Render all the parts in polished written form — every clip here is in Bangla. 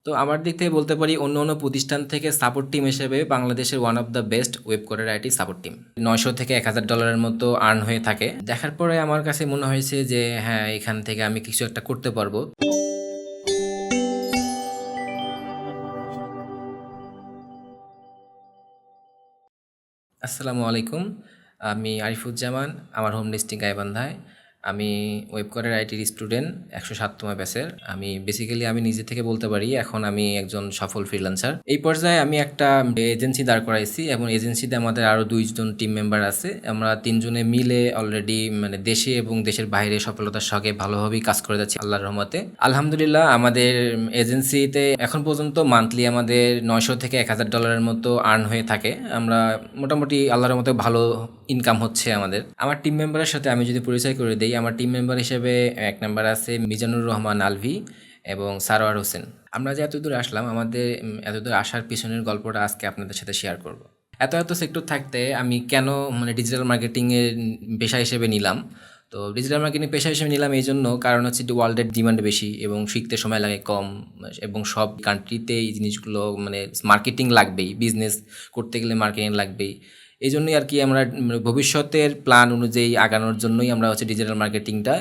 তো আমার দিক থেকে বলতে পারি অন্য প্রতিষ্ঠান থেকে সাপোর্ট টিম হিসেবে বাংলাদেশের one of the best web coder IT support team. 900 থেকে $1000 মতো আর্ন হয়ে থাকে। দেখার পরে আমার কাছে মনে হয়েছে যে হ্যাঁ, এখান থেকে আমি কিছু একটা করতে পারবো। আসসালামু আলাইকুম, আমি আরিফুজ্জামান। আমার হোম ডিস্ট্রিক্ট গাইবান্ধায়। আমি ওয়েবকডার-IT স্টুডেন্ট 107তম ব্যাচের। আমি নিজে থেকে বলতে পারি এখন আমি একজন সফল ফ্রিল্যান্সার। এই পর্যায়ে আমি একটা এজেন্সি দাঁড় করাইছি এবং এজেন্সিতে আমাদের আরও 2 জন টিম মেম্বার আছে। আমরা 3 জনে মিলে অলরেডি দেশে এবং দেশের বাইরে সফলতার সঙ্গে ভালোভাবেই কাজ করে যাচ্ছি আল্লাহর রহমতে। আলহামদুলিল্লাহ, আমাদের এজেন্সিতে এখন পর্যন্ত মান্থলি আমাদের $900 থেকে $1000 মতো আর্ন হয়ে থাকে। আমরা মোটামুটি আল্লাহর মতো ভালো ইনকাম হচ্ছে আমাদের। আমার টিম মেম্বারের সাথে আমি যদি পরিচয় করে দিই, আমার টিম মেম্বার হিসেবে 1 নাম্বার আছে মিজানুর রহমান আলভি এবং সারোয়ার হোসেন। আমরা যে এতদূর আসলাম, আমাদের এতদূর আসার পিছনের গল্পটা আজকে আপনাদের সাথে শেয়ার করব। এত সেক্টর থাকতে আমি কেন ডিজিটাল মার্কেটিংয়ের পেশা হিসেবে নিলাম। তো ডিজিটাল মার্কেটিং পেশা হিসেবে নিলাম এই জন্য, কারণ হচ্ছে ওয়ার্ল্ডের ডিমান্ড বেশি এবং শিখতে সময় লাগে কম, এবং সব কান্ট্রিতে এই জিনিসগুলো মার্কেটিং লাগবেই, বিজনেস করতে গেলে মার্কেটিং লাগবেই। এই জন্যই আর কি আমরা ভবিষ্যতের প্ল্যান অনুযায়ী আগানোর জন্যই আমরা ডিজিটাল মার্কেটিংটা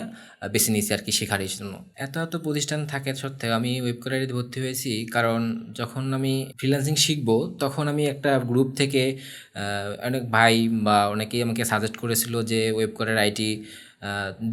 বেছে নিয়েছি আর কি, শেখার জন্য। এত প্রতিষ্ঠান থাকে সত্ত্বেও আমি ওয়েবকডার-IT ভর্তি হয়েছি, কারণ যখন আমি ফ্রিল্যান্সিং শিখবো তখন আমি একটা গ্রুপ থেকে অনেক ভাই বা অনেকেই আমাকে সাজেস্ট করেছিল যে ওয়েবকডার-IT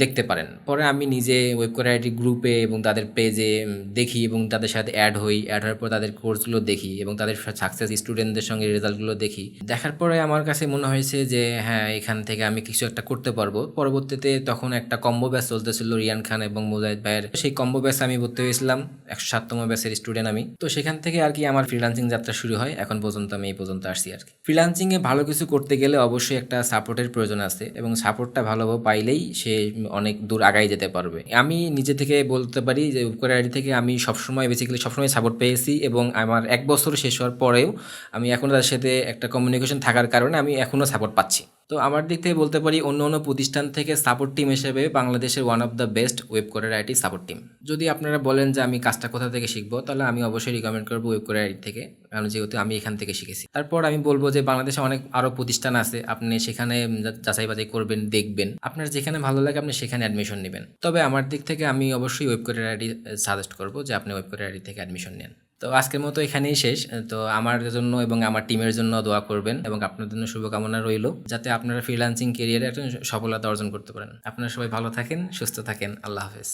দেখতে পারেন। পরে আমি নিজে ওয়েবকডার-IT গ্রুপে এবং তাদের পেজে দেখি এবং তাদের সাথে অ্যাড হওয়ার পর তাদের কোর্সগুলো দেখি এবং তাদের সাকসেস স্টুডেন্টদের সঙ্গে রেজাল্টগুলো দেখি। দেখার পরে আমার কাছে মনে হয়েছে যে হ্যাঁ, এখান থেকে আমি কিছু একটা করতে পারবো। পরবর্তীতে তখন একটা কম্বো ব্যাচ চলতেছিল রিয়ান খান এবং মুজাহিদ ভাইয়ের, সেই কম্বো ব্যাচে আমি ভর্তি হয়েছিলাম। 107তম ব্যাচের স্টুডেন্ট আমি। তো সেখান থেকে আর কি আমার ফ্রিল্যান্সিং যাত্রা শুরু হয়। এখন পর্যন্ত আমি এই পর্যন্ত আসছি আর কি। ফ্রিল্যান্সিংয়ে ভালো কিছু করতে গেলে অবশ্যই একটা সাপোর্টের প্রয়োজন আছে এবং সাপোর্টটা ভালোভাবে পাইলেই সে অনেক দূর আগাই যেতে পারবে। আমি নিজে থেকে বলতে পারি যে ওয়েবকডার-IT থেকে আমি সবসময় সাপোর্ট পেয়েছি এবং আমার 1 বছর শেষ হওয়ার পরেও আমি এখনও তাদের সাথে একটা কমিউনিকেশন থাকার কারণে আমি এখনও সাপোর্ট পাচ্ছি। তো আমার দিক থেকে বলতে পারি অন্য প্রতিষ্ঠান থেকে সাপোর্ট টিম হিসেবে বাংলাদেশের one of the best Webcoder IT support team. যদি আপনারা বলেন যে আমি কাজটা কোথা থেকে শিখবো, তাহলে আমি অবশ্যই রিকমেন্ড করবো ওয়েবকডার-IT থেকে, কারণ যেহেতু আমি এখান থেকে শিখেছি। তারপর আমি বলবো যে বাংলাদেশে অনেক আরও প্রতিষ্ঠান আছে, আপনি সেখানে যাচাই বাছাই করবেন, দেখবেন আপনার যেখানে ভালো লাগে আপনি সেখানে অ্যাডমিশন নেবেন। তবে আমার দিক থেকে আমি অবশ্যই ওয়েবকডার-IT সাজেস্ট করবো যে আপনি ওয়েবকডার-IT থেকে অ্যাডমিশন নেন। তো আজকের মতো এখানেই শেষ। তো আমার জন্য এবং আমার টিমের জন্য দোয়া করবেন এবং আপনার জন্য শুভকামনা রইল, যাতে আপনারা ফ্রিল্যান্সিং ক্যারিয়ারে একটা সফলতা অর্জন করতে পারেন। আপনারা সবাই ভালো থাকেন, সুস্থ থাকেন। আল্লাহ হাফেজ।